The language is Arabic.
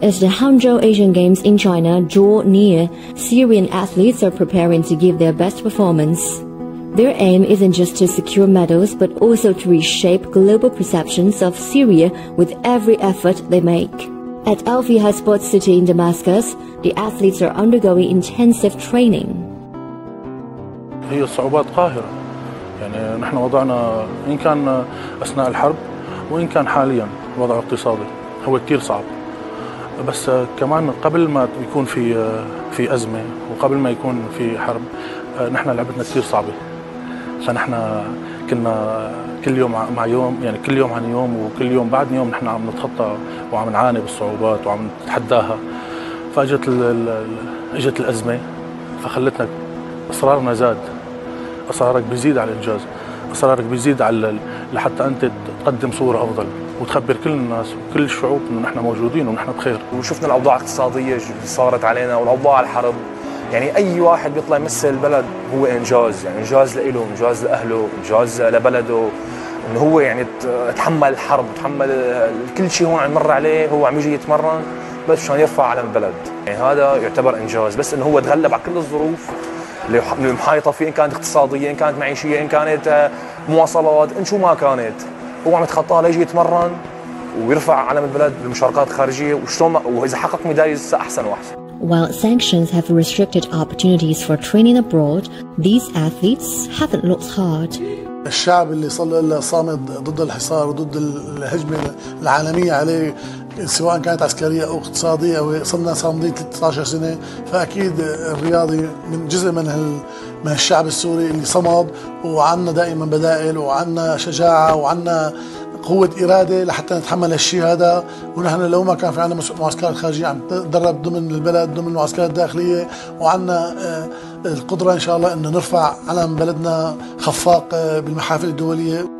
As the Hangzhou Asian Games in China draw near, Syrian athletes are preparing to give their best performance. Their aim isn't just to secure medals, but also to reshape global perceptions of Syria with every effort they make. At Al Fiha Sports City in Damascus, the athletes are undergoing intensive training. هي الصعوبات قاهرة، يعني نحن وضعنا إن كان أثناء الحرب وإن كان حاليا الوضع الاقتصادي هو كتير صعب، بس كمان قبل ما يكون في أزمة وقبل ما يكون في حرب نحن لعبتنا كتير صعبة، فنحن كنا كل يوم مع يوم، يعني كل يوم عن يوم وكل يوم بعد يوم نحن عم نتخطى وعم نعاني بالصعوبات وعم نتحداها. اجت الأزمة فخلتنا إصرارنا زاد، إصرارك بيزيد على الإنجاز، إصرارك بيزيد على لحتى أنت تقدم صورة أفضل وتخبر كل الناس وكل الشعوب إنه نحن موجودين ونحن بخير. وشفنا الأوضاع الاقتصادية اللي صارت علينا والأوضاع الحرب، يعني أي واحد بيطلع يمثل البلد هو إنجاز، يعني إنجاز لإله، إنجاز لأهله، إنجاز لبلده، إنه هو يعني تحمل الحرب، تحمل كل شيء هون مر عليه، هو عم يجي يتمرن بس مشان يرفع علم البلد، يعني هذا يعتبر إنجاز، بس إنه هو تغلب على كل الظروف اللي محايطة فيه، إن كانت اقتصادية، إن كانت معيشية، إن كانت مواصلات، إن شو ما كانت، هو عم يتخطاها ليجي يتمرن ويرفع علم البلد بالمشاركات الخارجية، وإذا حقق ميدالية أحسن وأحسن. While sanctions have restricted opportunities for training abroad, these athletes haven't lost heart. الشعب اللي صار صامد ضد الحصار وضد الهجمة العالمية عليه، سواء كانت عسكرية أو اقتصادية، وصلنا صامدين 13 سنة، فأكيد الرياضي من جزء من الشعب السوري اللي صمد، وعنا دائما بدائل وعنا شجاعة وعنا قوة إرادة لحتى نتحمل الشيء هذا. ونحن لو ما كان في عنا معسكرات خارجية عم تدرب ضمن البلد ضمن المعسكرات الداخلية، وعنا القدرة إن شاء الله أن نرفع علم بلدنا خفاق بالمحافل الدولية.